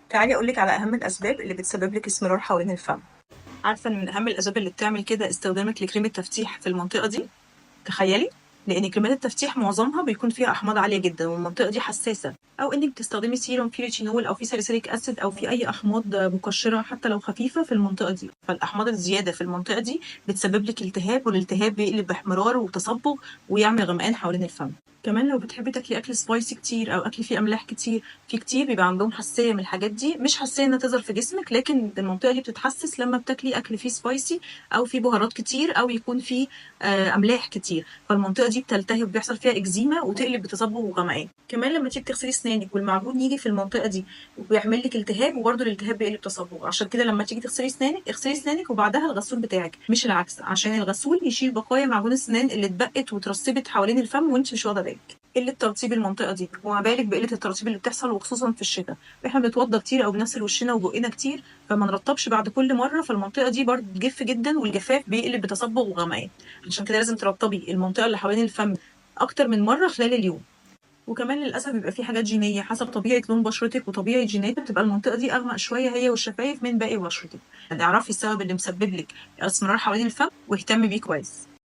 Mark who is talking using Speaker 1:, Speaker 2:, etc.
Speaker 1: تعالي أقولك على أهم الأسباب اللي بتسبب لك اسمرار حوالين الفم. عارفة إن من أهم الأسباب اللي بتعمل كده استخدامك لكريم التفتيح في المنطقة دي؟ تخيلي، لأن كريمات التفتيح معظمها بيكون فيها أحماض عالية جدا والمنطقة دي حساسة، أو إنك بتستخدمي سيروم فيه ريتينول أو فيه ساليسيليك أسيد أو في أي أحماض مقشرة حتى لو خفيفة في المنطقة دي، فالأحماض الزيادة في المنطقة دي بتسبب لك التهاب، والالتهاب بيقلب باحمرار وتصبغ ويعمل غمقان حوالين الفم. كمان لو بتحبي تاكلي أكل سبايسي كتير أو أكل فيه أملاح كتير، في كتير بيبقى عندهم حساسية من الحاجات دي، مش حساسية إنها تظهر في جسمك، لكن المنطقة دي بتتحسس لما بتاكلي أكل فيه سبايسي أو فيه بهارات كتير أو يكون فيه أملاح كتير، فالمنطقة دي بتلتهب بيحصل فيها إكزيما وتقلب بتصبغ وغمقان. كمان لما تيجي تغسلي أسنانك والمعجون يجي في المنطقة دي وبيعمل لك التهاب، وبرده الالتهاب بيقلب تصبغ، عشان كده لما تيجي تغسلي أسنانك اغسلي أسنانك وبعدها الغسول بتاعك مش العكس، عشان الغسول يشيل بقايا معجون السنان اللي اتبقت وترسبت حوالين الفم وانت مش واخدة بالك. قلة ترطيب المنطقة دي، وما بالك بقلة الترطيب اللي بتحصل وخصوصا في الشتاء، احنا بنتوضى كتير او بنغسل وشنا وبقنا كتير، فما نرطبش بعد كل مرة، فالمنطقة دي برضه بتجف جدا والجفاف بيقلب بتصبغ وغمقان. عشان كده لازم ترطبي المنطقة اللي حوالين الفم أكتر من مرة خلال اليوم. وكمان للأسف بيبقى في حاجات جينية حسب طبيعة لون بشرتك وطبيعة جيناتك، بتبقى المنطقة دي أغمق شوية هي والشفايف من باقي بشرتك، يعني اعرفي السبب اللي مسبب لك اسمرار حوالين الفم واهتمي بيه كويس.